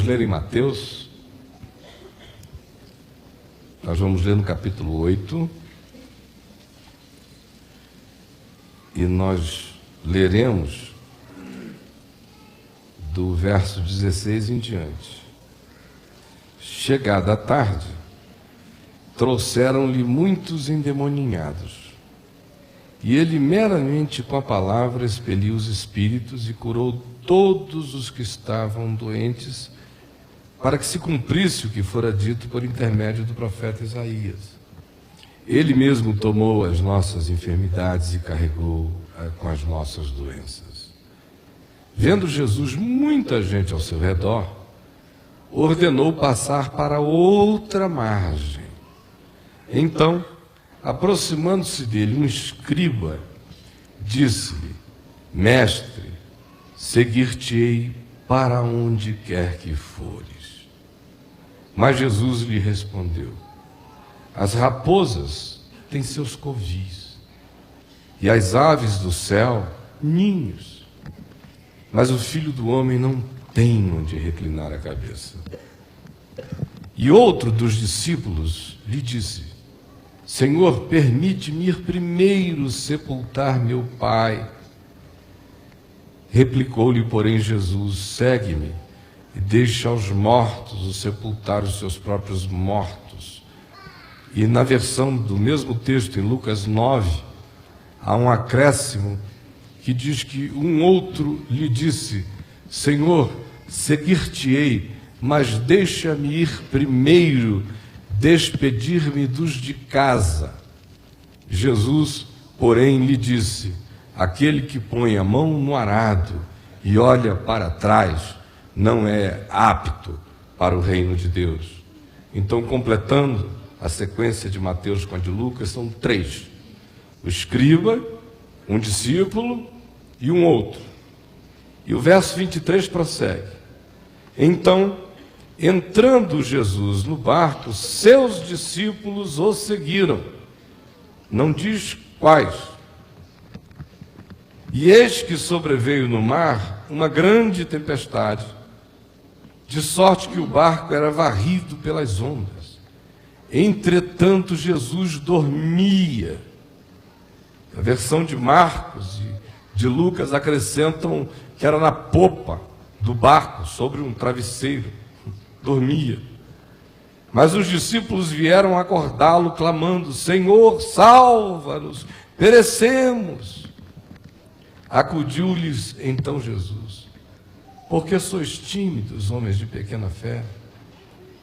ler em Mateus. Nós vamos ler no capítulo 8. E nós leremos do verso 16 em diante. Chegada a tarde, trouxeram-lhe muitos endemoninhados. E ele meramente com a palavra expeliu os espíritos e curou todos os que estavam doentes, para que se cumprisse o que fora dito por intermédio do profeta Isaías. Ele mesmo tomou as nossas enfermidades e carregou com as nossas doenças. Vendo Jesus muita gente ao seu redor, ordenou passar para outra margem. Então, aproximando-se dele um escriba, disse-lhe: Mestre, seguir-te-ei para onde quer que fores. Mas Jesus lhe respondeu: As raposas têm seus covis, e as aves do céu ninhos, mas o Filho do Homem não tem onde reclinar a cabeça. E outro dos discípulos lhe disse: Senhor, permite-me ir primeiro sepultar meu pai. Replicou-lhe, porém, Jesus: Segue-me e deixa aos mortos o sepultar os seus próprios mortos. E na versão do mesmo texto, em Lucas 9, há um acréscimo que diz que um outro lhe disse: Senhor, seguir-te-ei, mas deixa-me ir primeiro despedir-me dos de casa. Jesus, porém, lhe disse: Aquele que põe a mão no arado e olha para trás não é apto para o reino de Deus. Então, completando a sequência de Mateus com a de Lucas, são três: o escriba, um discípulo e um outro. E o verso 23 prossegue: Então, entrando Jesus no barco, seus discípulos o seguiram. Não diz quais. E eis que sobreveio no mar uma grande tempestade, de sorte que o barco era varrido pelas ondas. Entretanto, Jesus dormia. A versão de Marcos e de Lucas acrescentam que era na popa do barco, sobre um travesseiro. Dormia. Mas os discípulos vieram acordá-lo, clamando: Senhor, salva-nos, perecemos. Acudiu-lhes então Jesus: Por que sois tímidos, homens de pequena fé?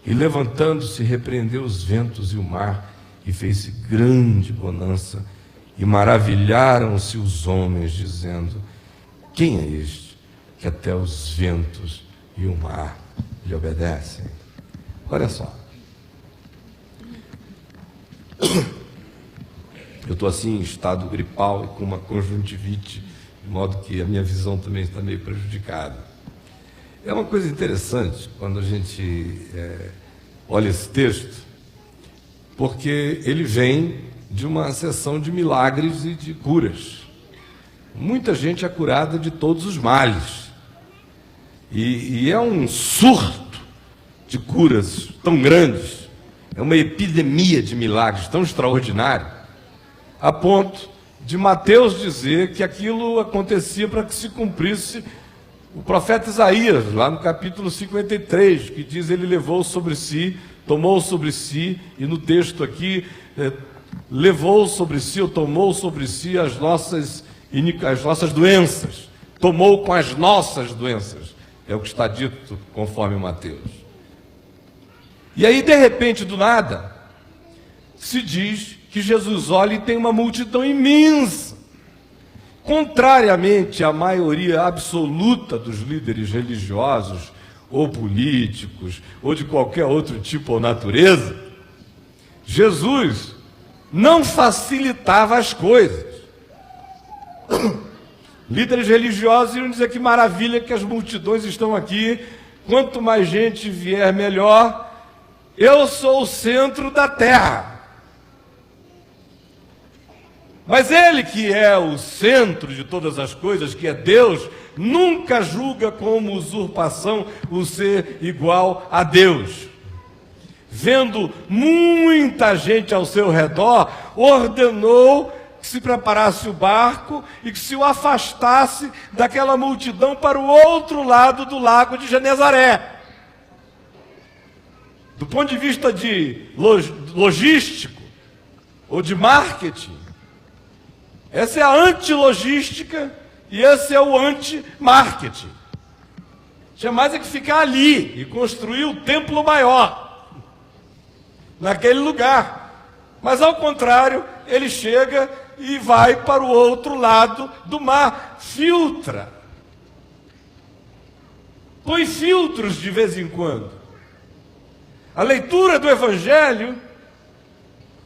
E levantando-se, repreendeu os ventos e o mar, e fez-se grande bonança, e maravilharam-se os homens, dizendo: Quem é este que até os ventos e o mar lhe obedecem? Olha só. Eu estou assim em estado gripal e com uma conjuntivite, de modo que a minha visão também está meio prejudicada. É uma coisa interessante quando a gente olha esse texto, porque ele vem de uma sessão de milagres e de curas. Muita gente é curada de todos os males. E é um surto de curas tão grandes, é uma epidemia de milagres tão extraordinária, a ponto de Mateus dizer que aquilo acontecia para que se cumprisse o profeta Isaías, lá no capítulo 53, que diz: Ele levou sobre si, tomou sobre si, e no texto aqui, levou sobre si, ou tomou sobre si as nossas doenças, tomou com as nossas doenças, é o que está dito conforme Mateus. E aí, de repente, do nada, se diz que Jesus olha e tem uma multidão imensa. Contrariamente à maioria absoluta dos líderes religiosos, ou políticos, ou de qualquer outro tipo ou natureza, Jesus não facilitava as coisas. Líderes religiosos iam dizer: que maravilha que as multidões estão aqui, quanto mais gente vier, melhor. Eu sou o centro da terra. Mas ele, que é o centro de todas as coisas, que é Deus, nunca julga como usurpação o ser igual a Deus. Vendo muita gente ao seu redor, ordenou que se preparasse o barco e que se o afastasse daquela multidão para o outro lado do lago de Genezaré. Do ponto de vista de logístico ou de marketing, essa é a antilogística e esse é o anti-marketing. Tinha mais é que ficar ali e construir o templo maior naquele lugar. Mas ao contrário, ele chega e vai para o outro lado do mar, filtra. Põe filtros de vez em quando. A leitura do Evangelho,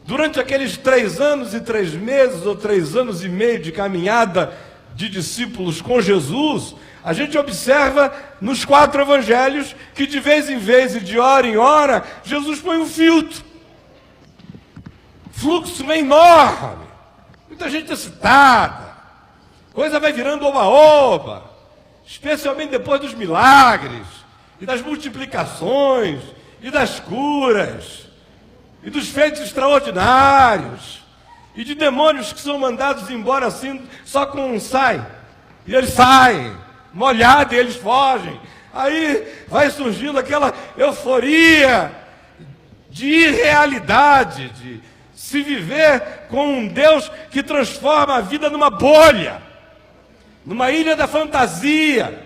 durante aqueles 3 anos e 3 meses, ou 3 anos e meio de caminhada de discípulos com Jesus, a gente observa nos 4 evangelhos que de vez em vez e de hora em hora, Jesus põe um filtro. Fluxo enorme, muita gente excitada, coisa vai virando oba-oba, especialmente depois dos milagres, e das multiplicações, e das curas, e dos feitos extraordinários, e de demônios que são mandados embora assim, só com um sai, e eles saem, molhados, e eles fogem. Aí vai surgindo aquela euforia de irrealidade, de se viver com um Deus que transforma a vida numa bolha, numa ilha da fantasia,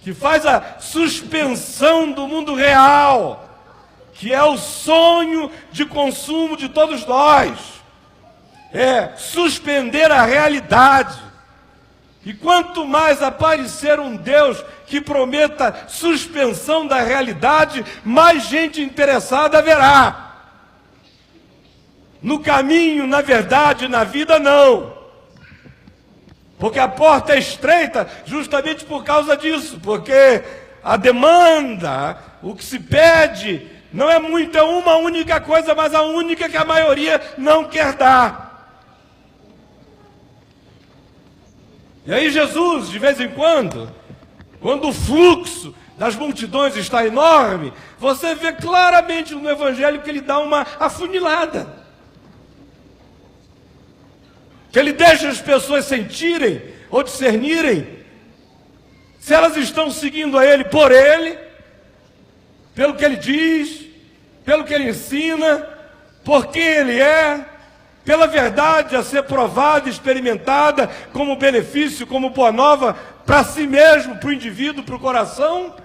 que faz a suspensão do mundo real, que é o sonho de consumo de todos nós, é suspender a realidade. E quanto mais aparecer um Deus que prometa suspensão da realidade, mais gente interessada haverá. No caminho, na verdade, na vida, não. Porque a porta é estreita justamente por causa disso, porque a demanda, o que se pede, não é muito, é uma única coisa, mas a única que a maioria não quer dar. E aí Jesus, de vez em quando o fluxo das multidões está enorme, você vê claramente no Evangelho que ele dá uma afunilada. Que ele deixa as pessoas sentirem ou discernirem se elas estão seguindo a ele por ele, pelo que ele diz, pelo que ele ensina, por quem ele é, pela verdade a ser provada, experimentada como benefício, como boa nova para si mesmo, para o indivíduo, para o coração,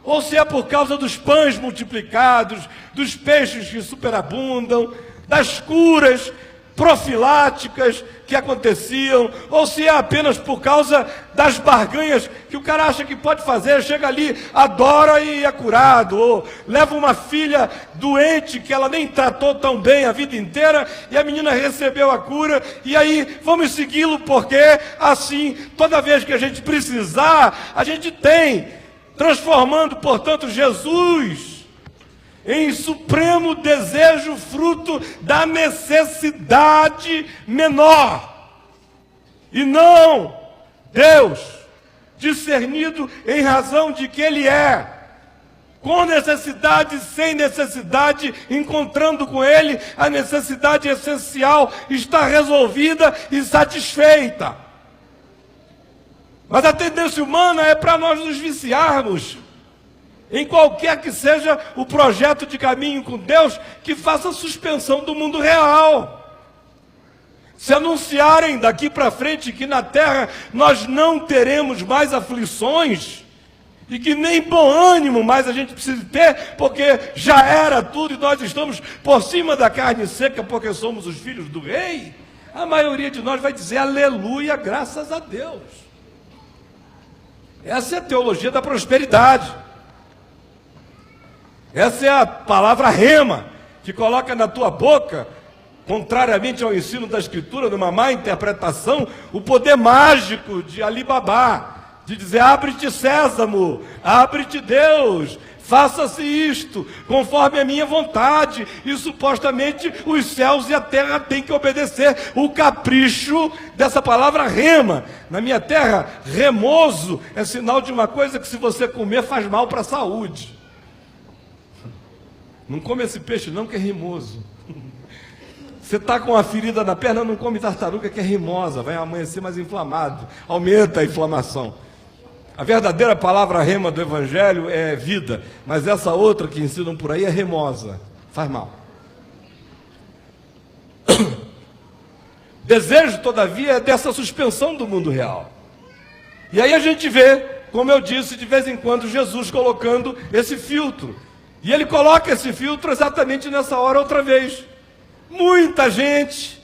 ou se é por causa dos pães multiplicados, dos peixes que superabundam, das curas profiláticas que aconteciam, ou se é apenas por causa das barganhas que o cara acha que pode fazer, chega ali, adora e é curado, ou leva uma filha doente que ela nem tratou tão bem a vida inteira, e a menina recebeu a cura, e aí vamos segui-lo, porque assim, toda vez que a gente precisar, a gente tem, transformando, portanto, Jesus em supremo desejo, fruto da necessidade menor, e não Deus, discernido em razão de que Ele é, com necessidade, sem necessidade, encontrando com Ele, a necessidade essencial está resolvida e satisfeita. Mas a tendência humana é para nós nos viciarmos em qualquer que seja o projeto de caminho com Deus que faça suspensão do mundo real. Se anunciarem daqui para frente que na terra nós não teremos mais aflições, e que nem bom ânimo mais a gente precisa ter, porque já era tudo e nós estamos por cima da carne seca, porque somos os filhos do rei, a maioria de nós vai dizer aleluia, graças a Deus. Essa é a teologia da prosperidade. Essa é a palavra rema, que coloca na tua boca, contrariamente ao ensino da Escritura, numa má interpretação, o poder mágico de Ali Babá, de dizer, abre-te Sésamo, abre-te Deus, faça-se isto, conforme a minha vontade, e supostamente os céus e a terra têm que obedecer o capricho dessa palavra rema. Na minha terra, remoso é sinal de uma coisa que se você comer faz mal para a saúde. Não come esse peixe não, que é rimoso. Você está com uma ferida na perna, não come tartaruga, que é rimosa, vai amanhecer mais inflamado, aumenta a inflamação. A verdadeira palavra rema do Evangelho é vida, mas essa outra que ensinam por aí é remosa, faz mal. Desejo, todavia, é dessa suspensão do mundo real. E aí a gente vê, como eu disse, de vez em quando, Jesus colocando esse filtro. E ele coloca esse filtro exatamente nessa hora outra vez. Muita gente,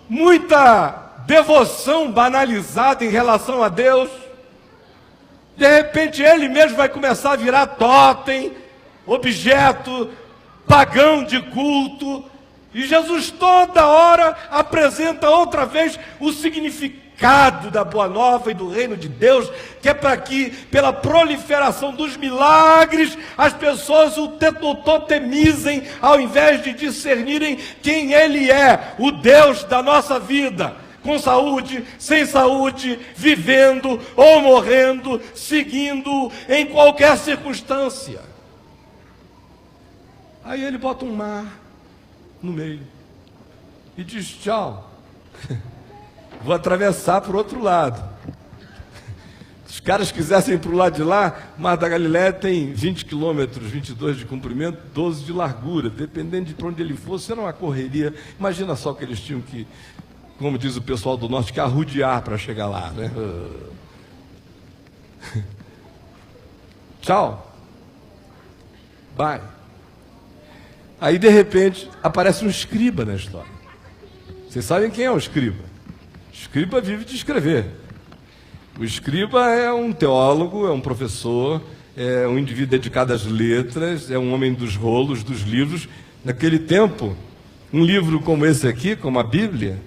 muita devoção banalizada em relação a Deus. De repente ele mesmo vai começar a virar tótem, objeto pagão de culto. E Jesus toda hora apresenta outra vez o significado da boa nova e do reino de Deus, que é para que, pela proliferação dos milagres, as pessoas o totemizem, ao invés de discernirem quem Ele é, o Deus da nossa vida, com saúde, sem saúde, vivendo ou morrendo, seguindo em qualquer circunstância. Aí ele bota um mar no meio e diz tchau. Vou atravessar para o outro lado. Se os caras quisessem ir para o lado de lá, o Mar da Galileia tem 20 quilômetros, 22 de comprimento, 12 de largura. Dependendo de para onde ele fosse, era uma correria. Imagina só que eles tinham que, como diz o pessoal do norte, que arrudear para chegar lá, né? Tchau. Bye. Aí, de repente, aparece um escriba na história. Vocês sabem quem é o escriba? O escriba vive de escrever. O escriba é um teólogo, é um professor, é um indivíduo dedicado às letras, é um homem dos rolos, dos livros. Naquele tempo, um livro como esse aqui, como a Bíblia,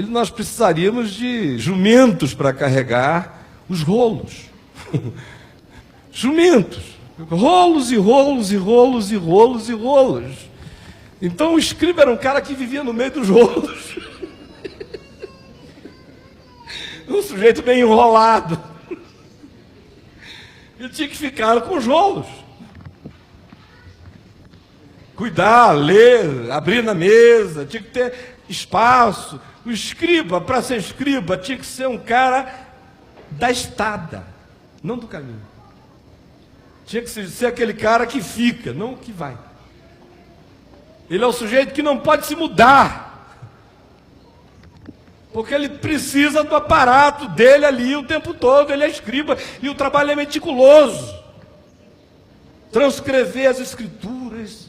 nós precisaríamos de jumentos para carregar os rolos. Jumentos. Rolos e rolos e rolos e rolos e rolos. Então o escriba era um cara que vivia no meio dos rolos. Um sujeito bem enrolado. Ele tinha que ficar com os rolos. Cuidar, ler, abrir na mesa, tinha que ter espaço. O escriba, para ser escriba, tinha que ser um cara da estada, não do caminho. Tinha que ser aquele cara que fica, não que vai. Ele é o sujeito que não pode se mudar, porque ele precisa do aparato dele ali o tempo todo. Ele é escriba e o trabalho é meticuloso. Transcrever as escrituras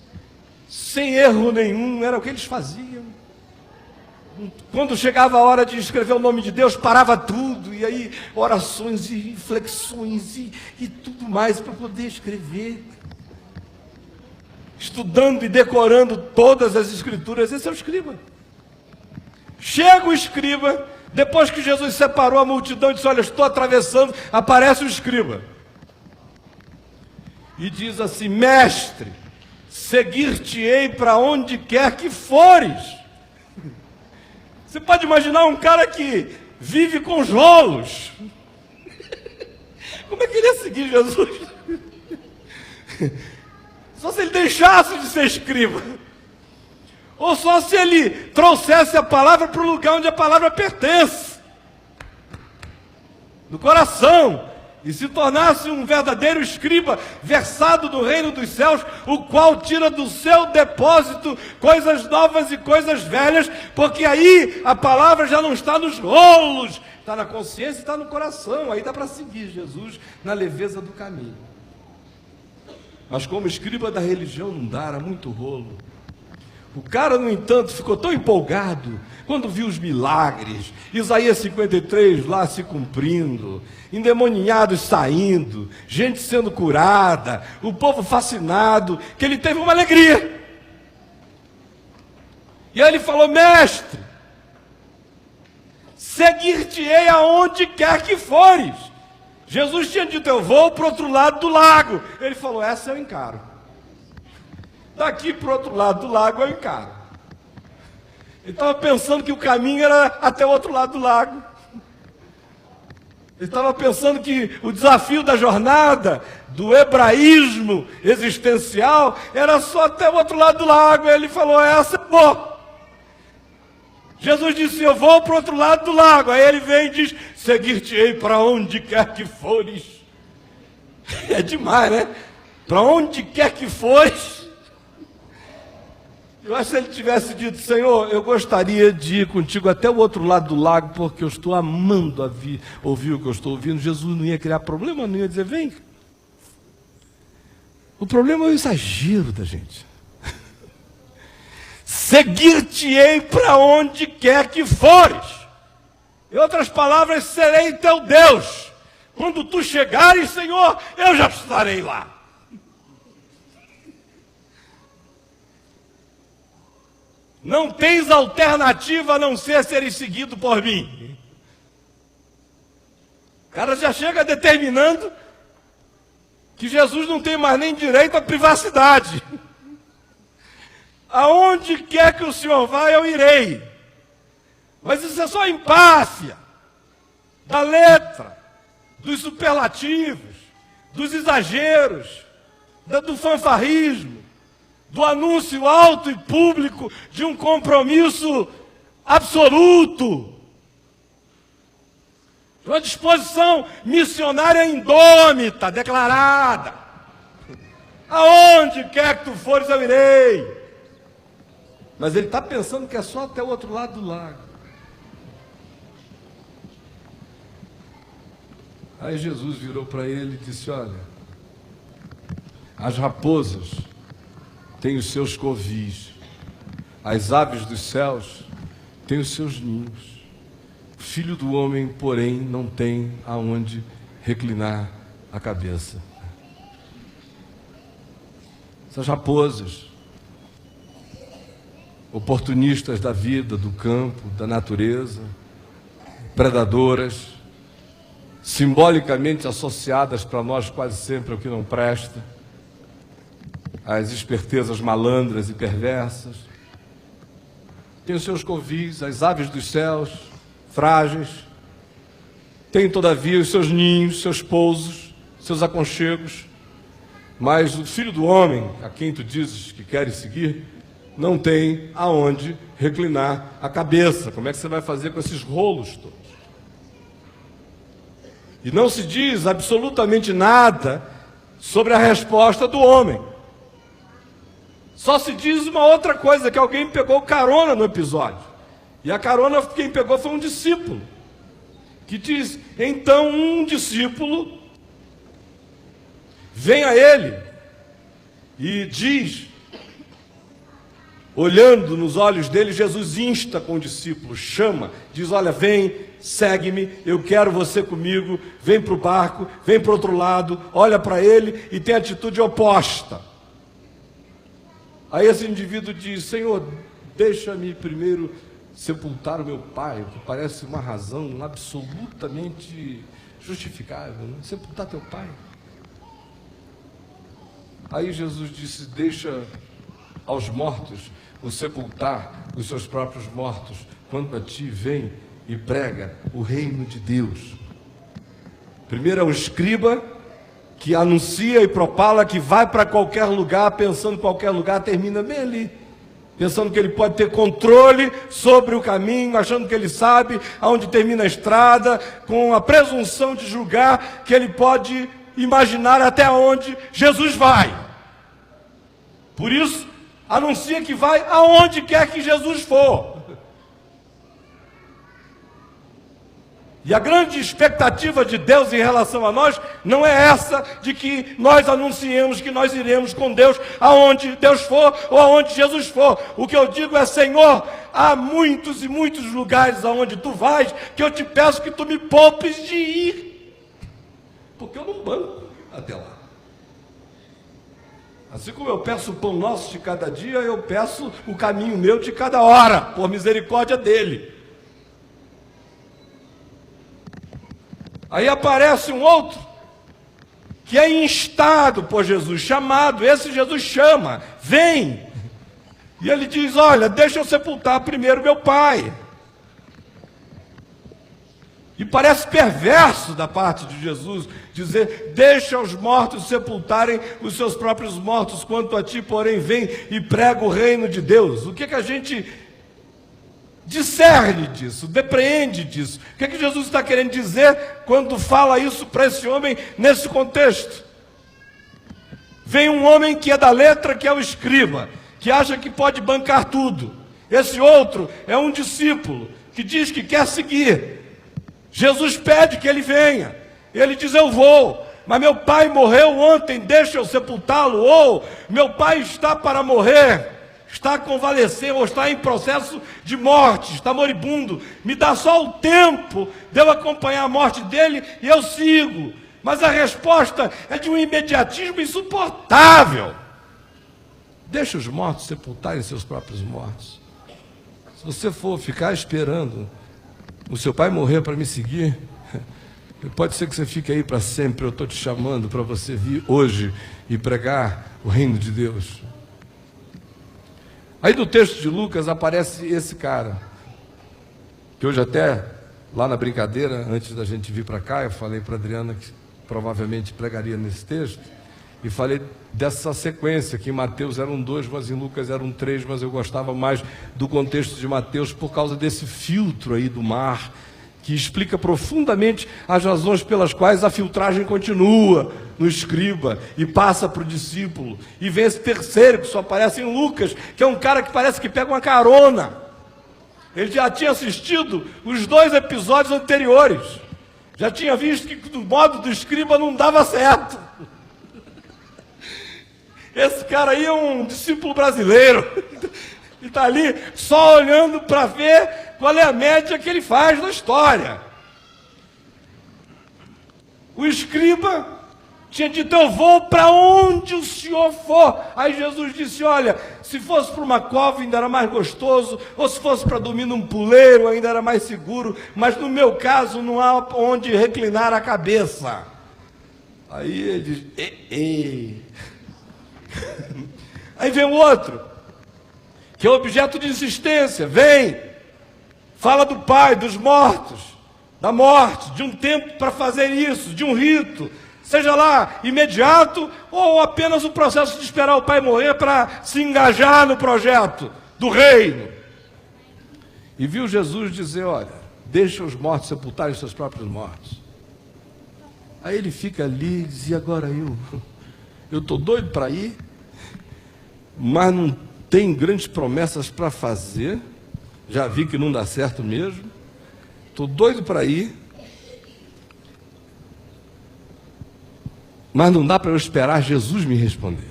sem erro nenhum, era o que eles faziam. Quando chegava a hora de escrever o nome de Deus, parava tudo, e aí orações e flexões e tudo mais para poder escrever. Estudando e decorando todas as escrituras. Esse é o escriba. Chega o escriba, depois que Jesus separou a multidão e disse: olha, estou atravessando, aparece o escriba. E diz assim: mestre, seguir-te-ei para onde quer que fores. Você pode imaginar um cara que vive com os rolos. Como é que ele ia seguir Jesus? Só se ele deixasse de ser escriba. Ou só se ele trouxesse a palavra para o lugar onde a palavra pertence, no coração, e se tornasse um verdadeiro escriba, versado no reino dos céus, o qual tira do seu depósito coisas novas e coisas velhas, porque aí a palavra já não está nos rolos, está na consciência e está no coração. Aí dá para seguir Jesus na leveza do caminho. Mas como escriba da religião não dá, era muito rolo. O cara, no entanto, ficou tão empolgado quando viu os milagres, Isaías 53 lá se cumprindo, endemoniados saindo, gente sendo curada, o povo fascinado, que ele teve uma alegria. E aí ele falou: mestre, seguir-te-ei aonde quer que fores. Jesus tinha dito, eu vou para o outro lado do lago. Ele falou, essa eu encaro. Daqui para o outro lado do lago eu encaro. Ele estava pensando que o caminho era até o outro lado do lago. Ele estava pensando que o desafio da jornada, do hebraísmo existencial, era só até o outro lado do lago. Ele falou, essa eu vou. Jesus disse, eu vou para o outro lado do lago. Aí ele vem e diz, seguir-te-ei para onde quer que fores. É demais, né? Para onde quer que fores. Eu acho que se ele tivesse dito, Senhor, eu gostaria de ir contigo até o outro lado do lago, porque eu estou amando ouvir o que eu estou ouvindo, Jesus não ia criar problema, não ia dizer, vem. O problema é o exagero da gente. Seguir-te-ei para onde quer que fores. Em outras palavras, serei teu Deus. Quando tu chegares, Senhor, eu já estarei lá. Não tens alternativa a não ser seguido por mim. O cara já chega determinando que Jesus não tem mais nem direito à privacidade. Aonde quer que o Senhor vá, eu irei. Mas isso é só empáfia da letra, dos superlativos, dos exageros, do fanfarrismo, do anúncio alto e público de um compromisso absoluto, de uma disposição missionária indômita, declarada. Aonde quer que tu fores, eu irei. Mas ele está pensando que é só até o outro lado do lago. Aí Jesus virou para ele e disse, olha, as raposas têm os seus covis, as aves dos céus têm os seus ninhos. O filho do homem, porém, não tem aonde reclinar a cabeça. Essas raposas, oportunistas da vida, do campo, da natureza, predadoras, simbolicamente associadas para nós quase sempre ao que não presta, as espertezas malandras e perversas, tem os seus covis, as aves dos céus, frágeis, tem todavia os seus ninhos, seus pousos, seus aconchegos, mas o filho do homem, a quem tu dizes que queres seguir, não tem aonde reclinar a cabeça. Como é que você vai fazer com esses rolos todos? E não se diz absolutamente nada sobre a resposta do homem. Só se diz uma outra coisa, que alguém pegou carona no episódio. E a carona quem pegou foi um discípulo, que diz, então um discípulo vem a ele e diz, olhando nos olhos dele, Jesus insta com o discípulo, chama, diz, olha, vem, segue-me, eu quero você comigo, vem para o barco, vem para o outro lado, olha para ele e tem a atitude oposta. Aí esse indivíduo diz, Senhor, deixa-me primeiro sepultar o meu pai, o que parece uma razão absolutamente justificável, né? Sepultar teu pai. Aí Jesus disse, deixa aos mortos o sepultar os seus próprios mortos, quanto a ti vem e prega o reino de Deus. Primeiro é um escriba que anuncia e propala que vai para qualquer lugar, pensando em qualquer lugar, termina bem ali, pensando que ele pode ter controle sobre o caminho, achando que ele sabe aonde termina a estrada, com a presunção de julgar que ele pode imaginar até onde Jesus vai. Por isso, anuncia que vai aonde quer que Jesus for. E a grande expectativa de Deus em relação a nós não é essa de que nós anunciemos que nós iremos com Deus aonde Deus for ou aonde Jesus for. O que eu digo é, Senhor, há muitos e muitos lugares aonde tu vais que eu te peço que tu me poupes de ir, porque eu não banco até lá. Assim como eu peço o pão nosso de cada dia, eu peço o caminho meu de cada hora, por misericórdia dele. Aí aparece um outro, que é instado por Jesus, chamado, esse Jesus chama, vem. E ele diz, olha, deixa eu sepultar primeiro meu pai. E parece perverso da parte de Jesus dizer, deixa os mortos sepultarem os seus próprios mortos, quanto a ti, porém, vem e prega o reino de Deus. O que a gente discerne disso, depreende disso? O que Jesus está querendo dizer quando fala isso para esse homem nesse contexto? Vem um homem que é da letra, que é o escriba, que acha que pode bancar tudo. Esse outro é um discípulo que diz que quer seguir. Jesus pede que ele venha. Ele diz, eu vou, mas meu pai morreu ontem, deixa eu sepultá-lo. Ou meu pai está para morrer, está a convalescer, ou está em processo de morte, está moribundo. Me dá só o tempo de eu acompanhar a morte dele e eu sigo. Mas a resposta é de um imediatismo insuportável. Deixa os mortos sepultarem seus próprios mortos. Se você for ficar esperando o seu pai morrer para me seguir, pode ser que você fique aí para sempre. Eu estou te chamando para você vir hoje e pregar o reino de Deus. Aí no texto de Lucas aparece esse cara, que hoje até, lá na brincadeira, antes da gente vir para cá, eu falei para a Adriana que provavelmente pregaria nesse texto, e falei dessa sequência, que em Mateus eram 2, mas em Lucas eram 3, mas eu gostava mais do contexto de Mateus por causa desse filtro aí do mar, que explica profundamente as razões pelas quais a filtragem continua no escriba e passa para o discípulo. E vem esse terceiro que só aparece em Lucas, que é um cara que parece que pega uma carona. Ele já tinha assistido os 2 episódios anteriores, já tinha visto que do modo do escriba não dava certo. Esse cara aí é um discípulo brasileiro, e está ali só olhando para ver qual é a média que ele faz na história. O escriba tinha dito, eu vou para onde o senhor for. Aí Jesus disse, olha, se fosse para uma cova ainda era mais gostoso, ou se fosse para dormir num puleiro ainda era mais seguro, mas no meu caso não há onde reclinar a cabeça. Aí ele diz, ei. Aí vem o outro, que é objeto de insistência, vem, fala do pai, dos mortos, da morte, de um tempo para fazer isso, de um rito, seja lá imediato ou apenas o processo de esperar o pai morrer para se engajar no projeto do reino. E viu Jesus dizer, olha, deixa os mortos sepultarem seus próprios mortos. Aí ele fica ali e diz, e agora eu estou doido para ir, mas não tem grandes promessas para fazer, já vi que não dá certo mesmo, estou doido para ir, mas não dá para eu esperar Jesus me responder.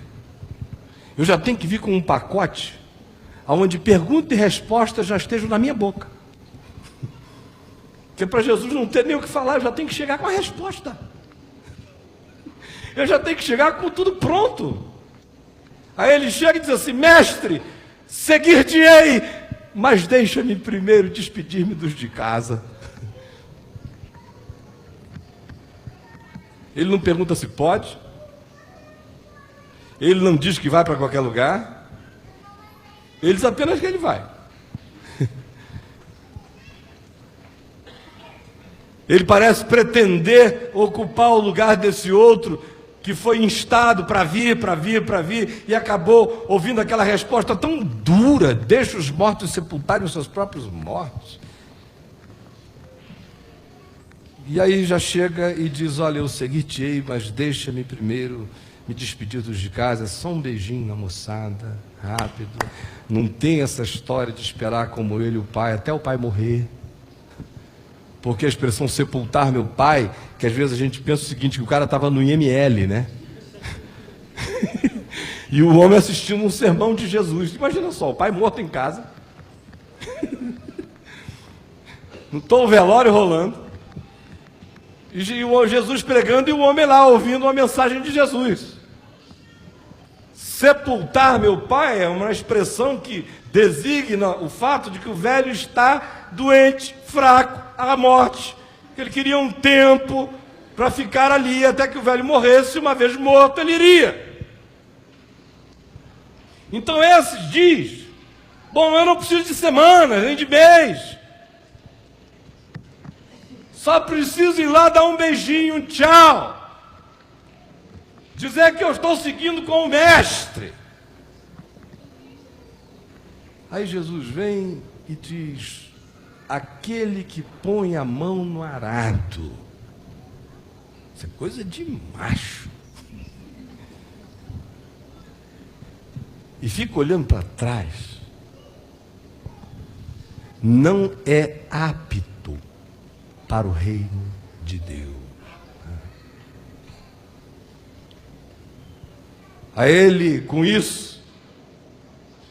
Eu já tenho que vir com um pacote, onde pergunta e resposta já estejam na minha boca, porque para Jesus não ter nem o que falar, eu já tenho que chegar com a resposta. Eu já tenho que chegar com tudo pronto. Aí ele chega e diz assim, mestre, seguir-te-ei, mas deixa-me primeiro despedir-me dos de casa. Ele não pergunta se pode, ele não diz que vai para qualquer lugar, ele diz apenas que ele vai. Ele parece pretender ocupar o lugar desse outro, que foi instado para vir, e acabou ouvindo aquela resposta tão dura, deixa os mortos sepultarem os seus próprios mortos. E aí já chega e diz, olha, eu seguir-te-ei, mas deixa-me primeiro me despedir dos de casa, só um beijinho na moçada, rápido, não tem essa história de esperar como ele, o pai, até o pai morrer. Porque a expressão sepultar meu pai, que às vezes a gente pensa o seguinte, que o cara estava no IML, né? E o homem assistindo um sermão de Jesus. Imagina só, o pai morto em casa. Não estou o velório rolando. E o Jesus pregando e o homem lá ouvindo uma mensagem de Jesus. Sepultar meu pai é uma expressão que designa o fato de que o velho está doente, fraco, à morte. Ele queria um tempo para ficar ali até que o velho morresse. Uma vez morto, ele iria. Então esse diz: bom, eu não preciso de semanas, nem de mês. Só preciso ir lá dar um beijinho, um tchau. Dizer que eu estou seguindo com o mestre. Aí Jesus vem e diz: aquele que põe a mão no arado. Isso é coisa de macho. E fica olhando para trás. Não é apto para o reino de Deus. A ele, com isso,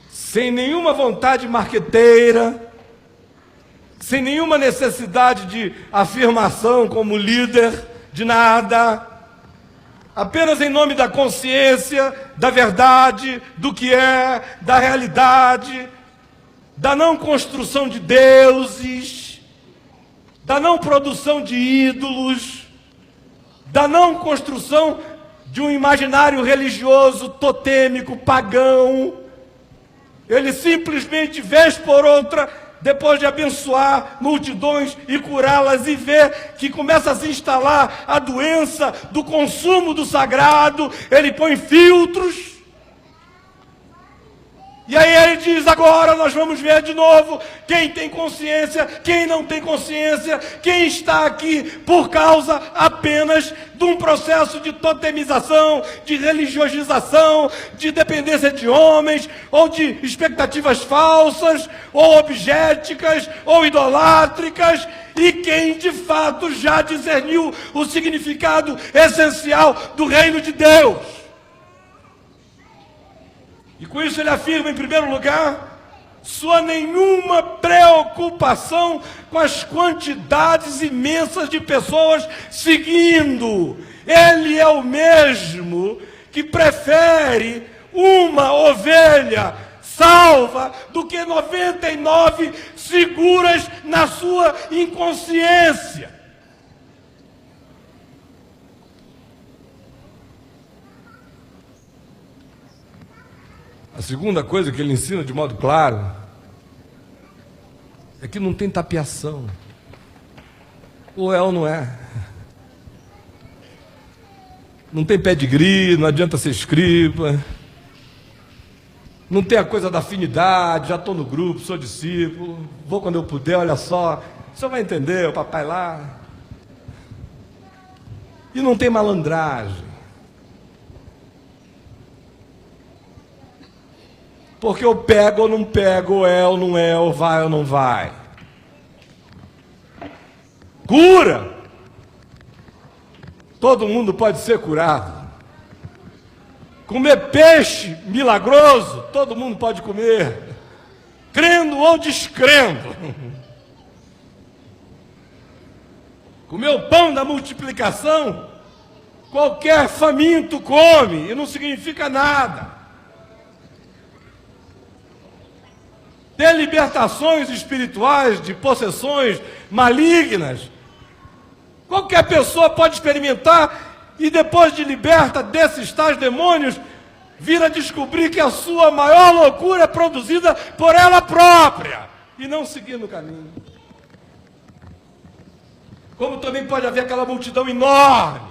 sem nenhuma vontade marqueteira, sem nenhuma necessidade de afirmação como líder de nada, apenas em nome da consciência, da verdade, do que é, da realidade, da não construção de deuses, da não produção de ídolos, da não construção de um imaginário religioso, totêmico, pagão. Ele simplesmente, vez por outra, depois de abençoar multidões e curá-las, e ver que começa a se instalar a doença do consumo do sagrado, ele põe filtros. E aí ele diz: agora nós vamos ver de novo quem tem consciência, quem não tem consciência, quem está aqui por causa apenas de um processo de totemização, de religiosização, de dependência de homens, ou de expectativas falsas, ou objeticas, ou idolátricas, e quem de fato já discerniu o significado essencial do reino de Deus. E com isso ele afirma, em primeiro lugar, sua nenhuma preocupação com as quantidades imensas de pessoas seguindo. Ele é o mesmo que prefere uma ovelha salva do que 99 seguras na sua inconsciência. A segunda coisa que ele ensina de modo claro é que não tem tapeação. Ou é ou não é. Não tem pedigree, não adianta ser escriba. Não tem a coisa da afinidade, já estou no grupo, sou discípulo, vou quando eu puder, olha só. O senhor vai entender, o papai lá. E não tem malandragem. Porque eu pego ou não pego, ou é ou não é, ou vai ou não vai. Cura! Todo mundo pode ser curado. Comer peixe milagroso, todo mundo pode comer. Crendo ou descrendo. Comer o pão da multiplicação, qualquer faminto come, e não significa nada. Ter libertações espirituais de possessões malignas, qualquer pessoa pode experimentar, e depois de liberta desses tais demônios, vir a descobrir que a sua maior loucura é produzida por ela própria, e não seguindo o caminho. Como também pode haver aquela multidão enorme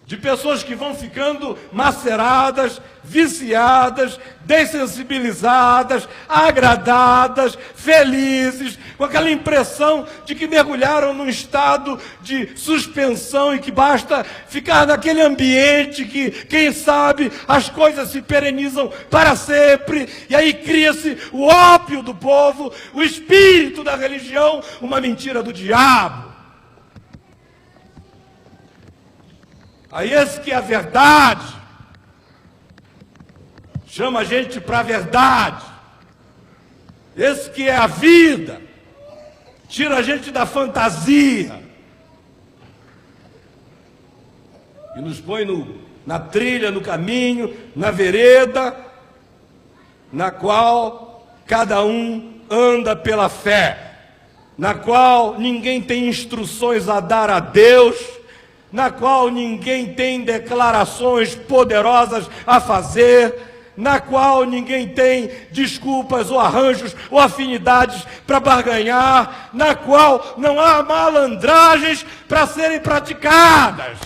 de pessoas que vão ficando maceradas, viciadas, dessensibilizadas, agradadas, felizes, com aquela impressão de que mergulharam num estado de suspensão e que basta ficar naquele ambiente que, quem sabe, as coisas se perenizam para sempre, e aí cria-se o ópio do povo, o espírito da religião, uma mentira do diabo. Aí esse que é a verdade, chama a gente para a verdade. Esse que é a vida, tira a gente da fantasia e nos põe na trilha, no caminho, na vereda, na qual cada um anda pela fé. na qual ninguém tem instruções a dar a Deus, na qual ninguém tem declarações poderosas a fazer, na qual ninguém tem desculpas ou arranjos ou afinidades para barganhar, na qual não há malandragens para serem praticadas.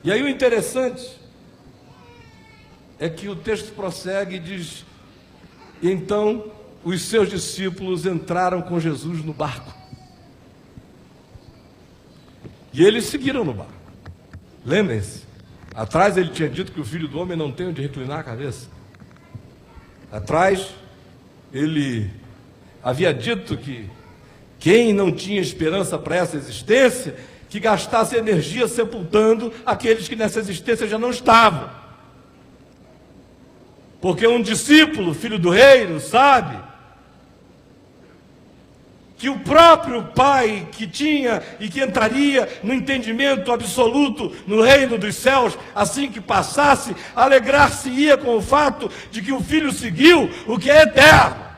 E aí o interessante é que o texto prossegue e diz: então os seus discípulos entraram com Jesus no barco. E eles seguiram no barco. Lembrem-se, atrás ele tinha dito que o Filho do Homem não tem onde reclinar a cabeça. Atrás ele havia dito que quem não tinha esperança para essa existência, que gastasse energia sepultando aqueles que nessa existência já não estavam. Porque um discípulo, filho do reino, sabe que o próprio Pai que tinha e que entraria no entendimento absoluto no reino dos céus, assim que passasse, alegrar-se-ia com o fato de que o Filho seguiu o que é eterno.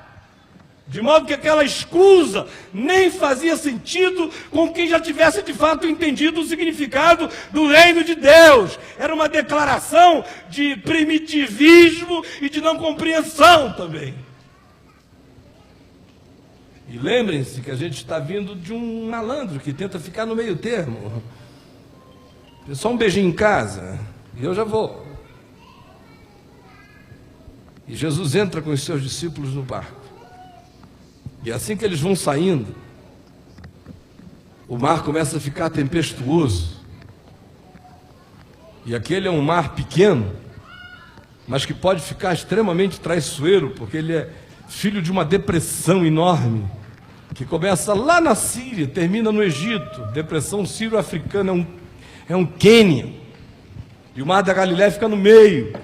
De modo que aquela escusa nem fazia sentido com quem já tivesse de fato entendido o significado do reino de Deus. Era uma declaração de primitivismo e de não compreensão também. E lembrem-se que a gente está vindo de um malandro que tenta ficar no meio termo. Só um beijinho em casa e eu já vou. E Jesus entra com os seus discípulos no barco. E assim que eles vão saindo, o mar começa a ficar tempestuoso. E aquele é um mar pequeno, mas que pode ficar extremamente traiçoeiro, porque ele é filho de uma depressão enorme, que começa lá na Síria, termina no Egito. Depressão sírio-africana, é um Quênia. E o mar da Galileia fica no meio,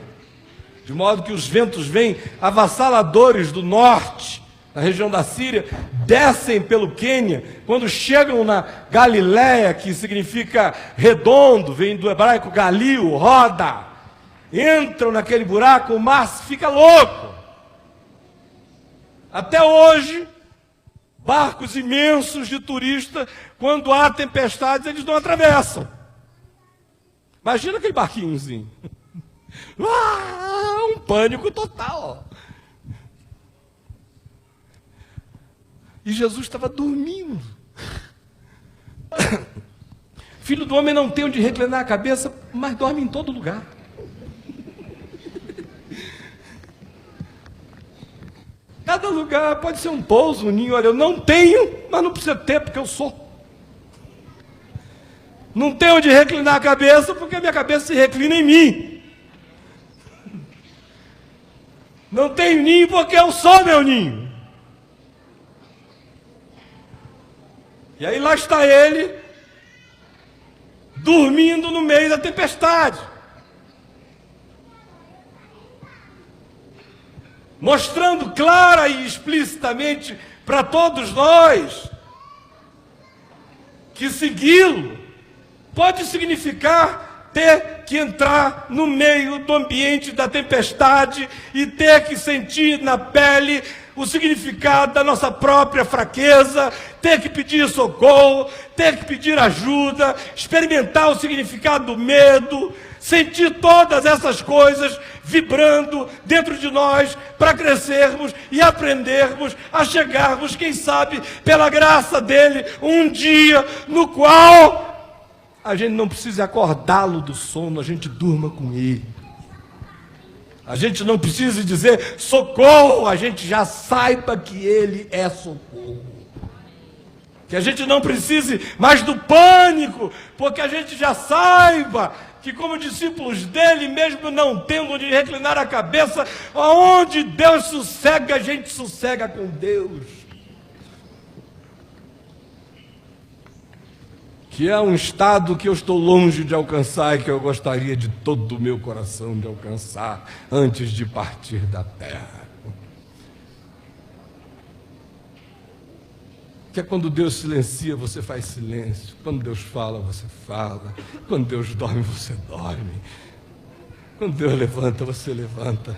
de modo que os ventos vêm avassaladores do norte, na região da Síria, descem pelo Quênia, quando chegam na Galileia, que significa redondo, vem do hebraico galil, roda, entram naquele buraco, o mar fica louco. Até hoje, barcos imensos de turistas, quando há tempestades, eles não atravessam. Imagina aquele barquinhozinho. Um pânico total. E Jesus estava dormindo. Filho do homem não tem onde reclinar a cabeça, mas dorme em todo lugar. Cada lugar pode ser um pouso, um ninho. Olha, eu não tenho, mas não precisa ter, porque eu sou. Não tenho onde reclinar a cabeça, porque a minha cabeça se reclina em mim. Não tenho ninho, porque eu sou meu ninho. E aí lá está ele, dormindo no meio da tempestade. Mostrando clara e explicitamente para todos nós que segui-lo pode significar ter que entrar no meio do ambiente da tempestade e ter que sentir na pele o significado da nossa própria fraqueza, ter que pedir socorro, ter que pedir ajuda, experimentar o significado do medo, sentir todas essas coisas vibrando dentro de nós para crescermos e aprendermos a chegarmos, quem sabe, pela graça dele, um dia no qual a gente não precisa acordá-lo do sono, a gente durma com ele. A gente não precisa dizer socorro, a gente já saiba que ele é socorro. Que a gente não precise mais do pânico, porque a gente já saiba que, como discípulos dele, mesmo não tendo onde reclinar a cabeça, aonde Deus sossega, a gente sossega com Deus. Que é um estado que eu estou longe de alcançar e que eu gostaria de todo o meu coração de alcançar antes de partir da terra. Que é quando Deus silencia, você faz silêncio. Quando Deus fala, você fala. Quando Deus dorme, você dorme. Quando Deus levanta, você levanta.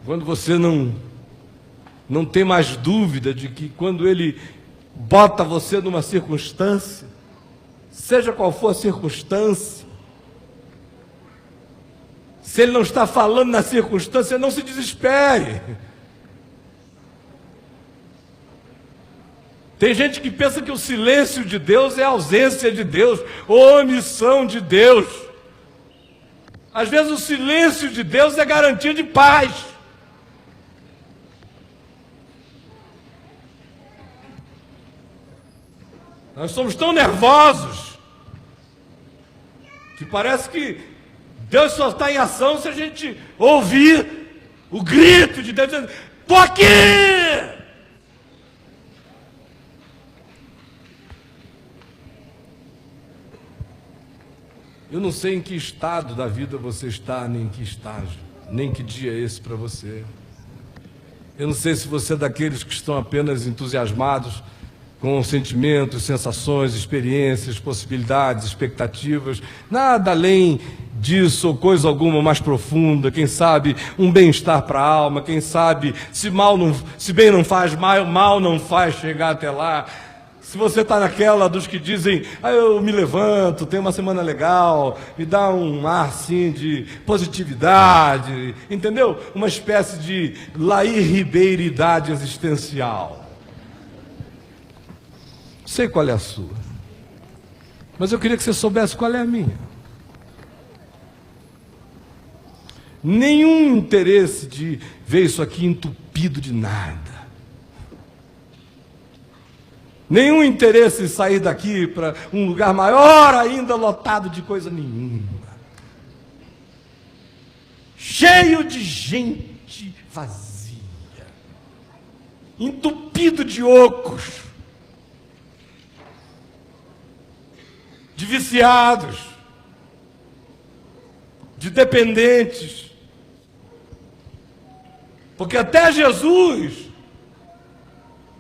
Quando você não tem mais dúvida de que quando Ele bota você numa circunstância, seja qual for a circunstância, se Ele não está falando na circunstância, não se desespere. Tem gente que pensa que o silêncio de Deus é a ausência de Deus, ou omissão de Deus. Às vezes o silêncio de Deus é garantia de paz. Nós somos tão nervosos que parece que Deus só está em ação se a gente ouvir o grito de Deus dizendo: "Estou aqui!" Eu não sei em que estado da vida você está, nem em que estágio, nem que dia é esse para você. Eu não sei se você é daqueles que estão apenas entusiasmados com sentimentos, sensações, experiências, possibilidades, expectativas, nada além disso ou coisa alguma mais profunda, quem sabe um bem-estar para a alma, quem sabe se bem não faz mal não faz chegar até lá. Se você está naquela dos que dizem: eu me levanto, tenho uma semana legal, me dá um ar assim de positividade, entendeu? Uma espécie de Laí Ribeiridade existencial. Sei qual é a sua, mas eu queria que você soubesse qual é a minha. Nenhum interesse de ver isso aqui entupido de nada. Nenhum interesse em sair daqui para um lugar maior ainda, lotado de coisa nenhuma. Cheio de gente vazia, entupido de ocos, de viciados, de dependentes. Porque até Jesus,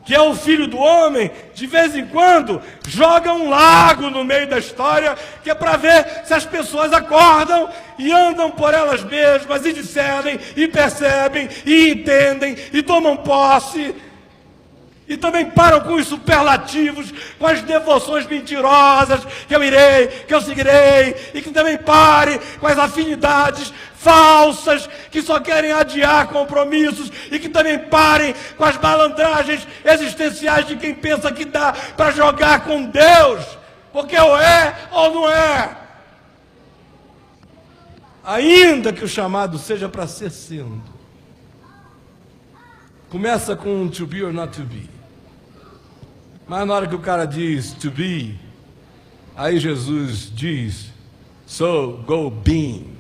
que é o Filho do Homem, de vez em quando joga um lago no meio da história, que é para ver se as pessoas acordam e andam por elas mesmas e discernem, e percebem, e entendem, e tomam posse. E também param com os superlativos, com as devoções mentirosas, que eu irei, que eu seguirei, e que também pare com as afinidades falsas, que só querem adiar compromissos, e que também parem com as malandragens existenciais de quem pensa que dá para jogar com Deus, porque ou é ou não é. Ainda que o chamado seja para ser sendo. Começa com to be or not to be. Mas na hora que o cara diz to be, aí Jesus diz, so go being.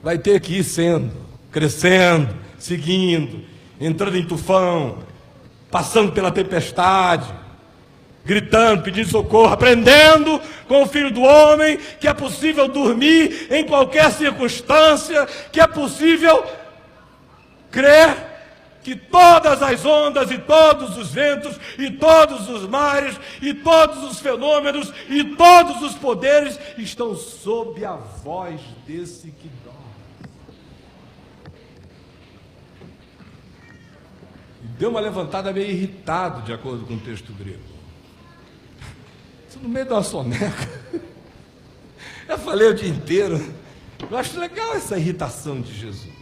Vai ter que ir sendo, crescendo, seguindo, entrando em tufão, passando pela tempestade, gritando, pedindo socorro, aprendendo com o Filho do Homem que é possível dormir em qualquer circunstância, que é possível crer que todas as ondas e todos os ventos e todos os mares e todos os fenômenos e todos os poderes estão sob a voz desse que dorme. E deu uma levantada meio irritado, de acordo com o texto grego. Isso no meio de uma soneca. Eu falei o dia inteiro. Eu acho legal essa irritação de Jesus.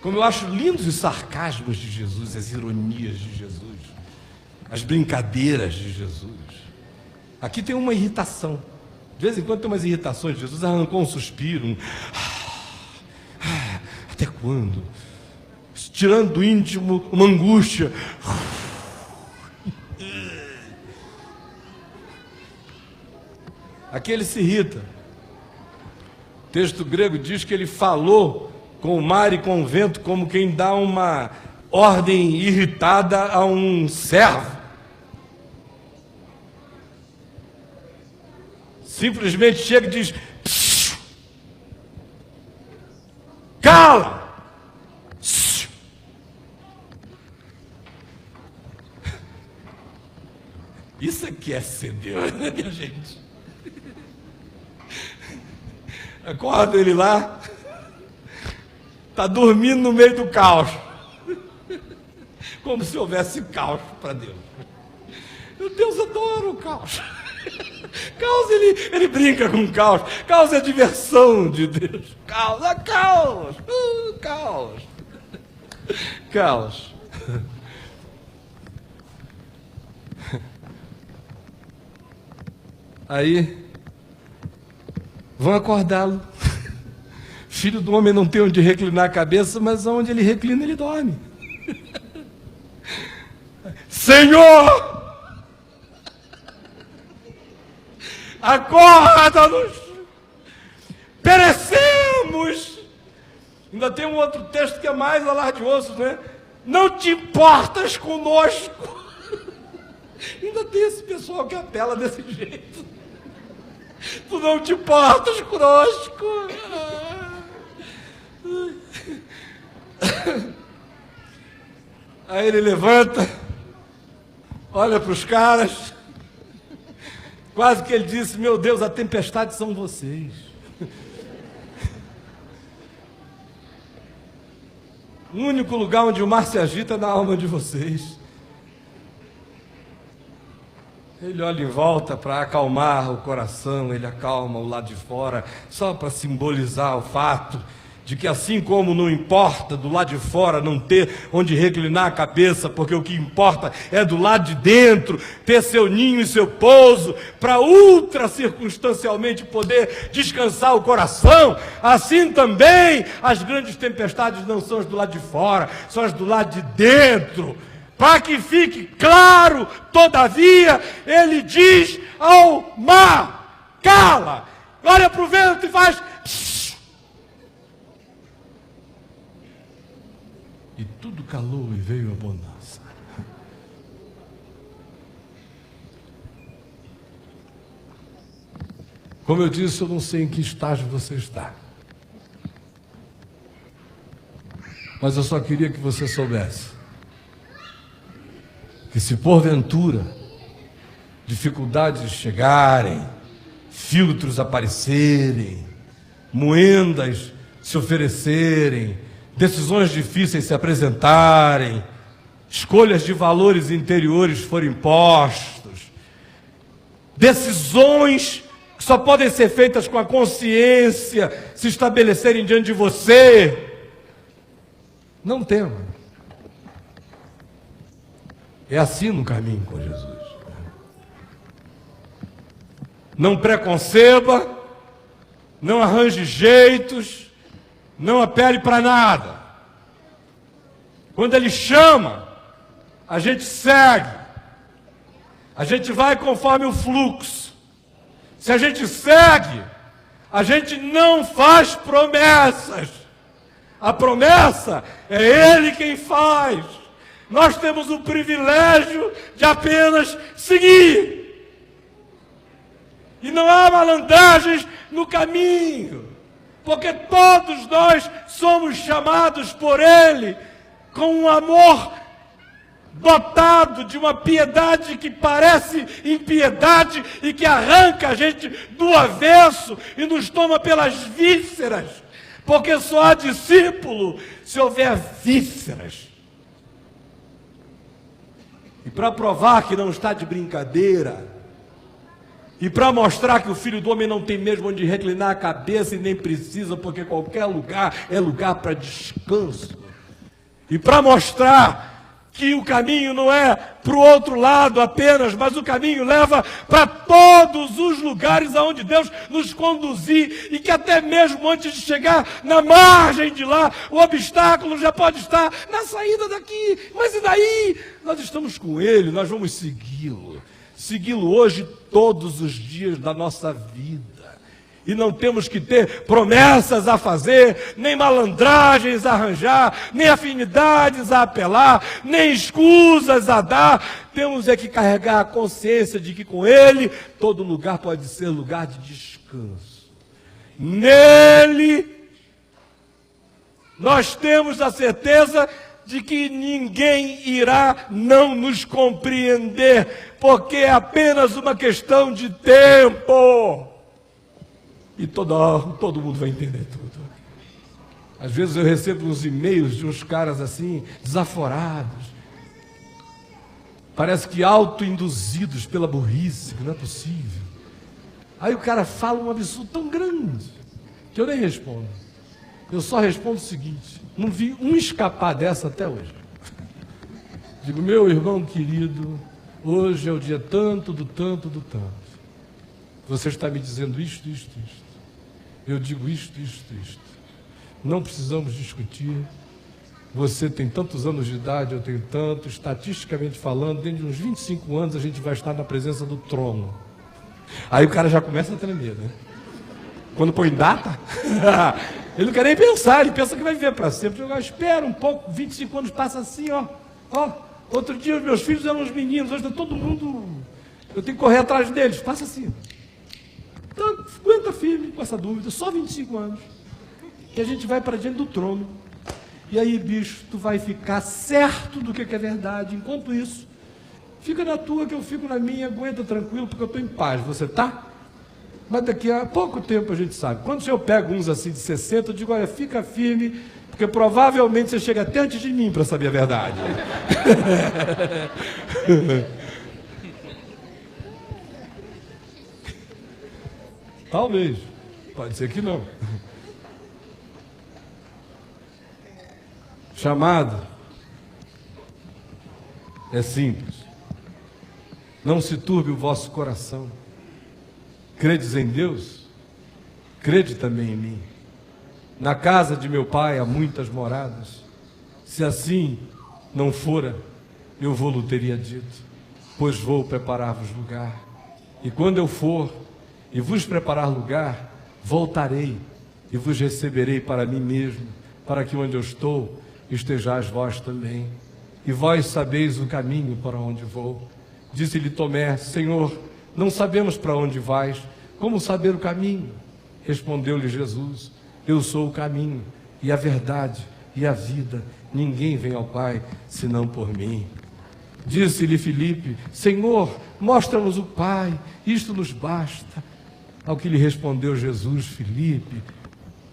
Como eu acho lindos os sarcasmos de Jesus, as ironias de Jesus, as brincadeiras de Jesus. Aqui tem uma irritação. De vez em quando tem umas irritações. Jesus arrancou um suspiro, até quando? Tirando do íntimo uma angústia. Aqui ele se irrita. O texto grego diz que ele falou com o mar e com o vento, como quem dá uma ordem irritada a um servo. Simplesmente chega e diz: psiu, cala! Psiu. Isso aqui é ser Deus, né, minha gente? Acorda ele lá, está dormindo no meio do caos, como se houvesse caos para Deus. Meu Deus adora o caos. Caos, ele brinca com caos. Caos é diversão de Deus. Caos, caos, caos, caos. Aí vão acordá-lo. Filho do homem não tem onde reclinar a cabeça, mas onde ele reclina, ele dorme. Senhor, acorda-nos, perecemos. Ainda tem um outro texto que é mais alardioso, né? Não te importas conosco. Ainda tem esse pessoal que apela desse jeito. Tu não te importas conosco. Aí ele levanta, olha para os caras, quase que ele disse: meu Deus, a tempestade são vocês. O único lugar onde o mar se agita é na alma de vocês. Ele olha em volta para acalmar o coração, ele acalma o lado de fora, só para simbolizar o fato de que, assim como não importa do lado de fora não ter onde reclinar a cabeça, porque o que importa é do lado de dentro, ter seu ninho e seu pouso, para ultra circunstancialmente poder descansar o coração, assim também as grandes tempestades não são as do lado de fora, são as do lado de dentro. Para que fique claro, todavia, ele diz ao mar: cala, olha para o vento e faz... E tudo calou e veio a bonança. Como eu disse, eu não sei em que estágio você está. Mas eu só queria que você soubesse que, se porventura dificuldades chegarem, filtros aparecerem, moendas se oferecerem, decisões difíceis se apresentarem, escolhas de valores interiores forem postos, decisões que só podem ser feitas com a consciência se estabelecerem diante de você, não tema. É assim no caminho com Jesus. Não preconceba, não arranje jeitos, não apele para nada. Quando Ele chama, a gente segue. A gente vai conforme o fluxo. Se a gente segue, a gente não faz promessas. A promessa é Ele quem faz. Nós temos o privilégio de apenas seguir. E não há malandragens no caminho, porque todos nós somos chamados por Ele com um amor dotado de uma piedade que parece impiedade e que arranca a gente do avesso e nos toma pelas vísceras, porque só há discípulo se houver vísceras. E para provar que não está de brincadeira, e para mostrar que o Filho do Homem não tem mesmo onde reclinar a cabeça e nem precisa, porque qualquer lugar é lugar para descanso, e para mostrar que o caminho não é para o outro lado apenas, mas o caminho leva para todos os lugares aonde Deus nos conduzir, e que até mesmo antes de chegar na margem de lá, o obstáculo já pode estar na saída daqui. Mas e daí? Nós estamos com Ele, nós vamos segui-lo hoje, todos os dias da nossa vida. E não temos que ter promessas a fazer, nem malandragens a arranjar, nem afinidades a apelar, nem escusas a dar. Temos é que carregar a consciência de que com Ele todo lugar pode ser lugar de descanso. Nele nós temos a certeza de que ninguém irá não nos compreender, porque é apenas uma questão de tempo. E todo mundo vai entender tudo. Às vezes eu recebo uns e-mails de uns caras assim, desaforados, parece que autoinduzidos pela burrice, que não é possível. Aí o cara fala um absurdo tão grande, que eu nem respondo. Eu só respondo o seguinte: não vi um escapar dessa até hoje. Digo, meu irmão querido, hoje é o dia tanto, do tanto, do tanto. Você está me dizendo isto, isto, isto. Eu digo isto, isto, isto. Não precisamos discutir. Você tem tantos anos de idade, eu tenho tanto. Estatisticamente falando, dentro de uns 25 anos a gente vai estar na presença do trono. Aí o cara já começa a tremer, né? Quando põe data, ele não quer nem pensar, ele pensa que vai viver para sempre. Eu espero um pouco, 25 anos passa assim, ó. Outro dia os meus filhos eram uns meninos, hoje está todo mundo... Eu tenho que correr atrás deles, passa assim. Então, aguenta firme com essa dúvida, só 25 anos. E a gente vai para diante do trono. E aí, bicho, tu vai ficar certo do que é verdade. Enquanto isso, fica na tua que eu fico na minha, aguenta tranquilo, porque eu estou em paz. Você tá? Mas daqui a pouco tempo a gente sabe. Quando eu pego uns assim de 60, eu digo, olha, fica firme, porque provavelmente você chega até antes de mim para saber a verdade. Talvez. Pode ser que não. Chamado é simples. Não se turbe o vosso coração. Credes em Deus? Crede também em mim. Na casa de meu pai há muitas moradas. Se assim não fora, eu vou-lo teria dito, pois vou preparar-vos lugar. E quando eu for e vos preparar lugar, voltarei e vos receberei para mim mesmo, para que onde eu estou, estejais vós também. E vós sabeis o caminho para onde vou. Disse-lhe Tomé, Senhor, não sabemos para onde vais, como saber o caminho? Respondeu-lhe Jesus, eu sou o caminho, e a verdade, e a vida. Ninguém vem ao Pai, senão por mim. Disse-lhe Filipe, Senhor, mostra-nos o Pai, isto nos basta. Ao que lhe respondeu Jesus, Filipe,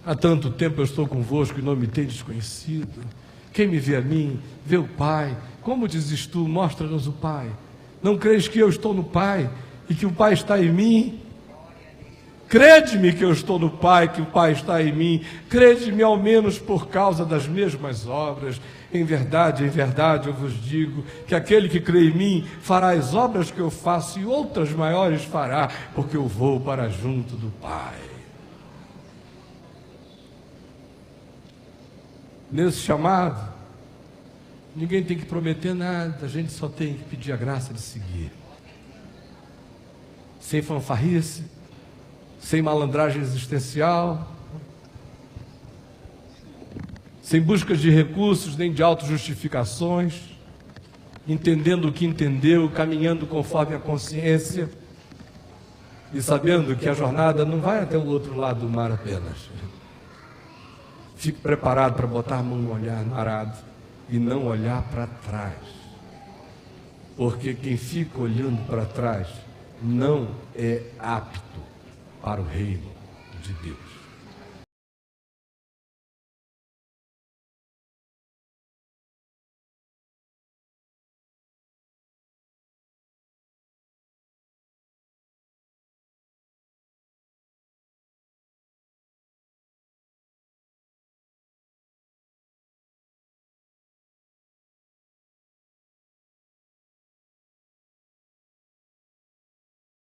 há tanto tempo eu estou convosco e não me tendes conhecido. Quem me vê a mim, vê o Pai. Como dizes tu, mostra-nos o Pai? Não crees que eu estou no Pai e que o Pai está em mim? Crede-me que eu estou no Pai, que o Pai está em mim. Crede-me ao menos por causa das mesmas obras. Em verdade, eu vos digo que aquele que crê em mim fará as obras que eu faço e outras maiores fará, porque eu vou para junto do Pai. Nesse chamado, ninguém tem que prometer nada, a gente só tem que pedir a graça de seguir. Sem fanfarrice, sem malandragem existencial, sem buscas de recursos nem de autojustificações, entendendo o que entendeu, caminhando conforme a consciência e sabendo que a jornada não vai até o outro lado do mar apenas. Fique preparado para botar a mão no olhar no arado e não olhar para trás, porque quem fica olhando para trás não é apto para o reino de Deus.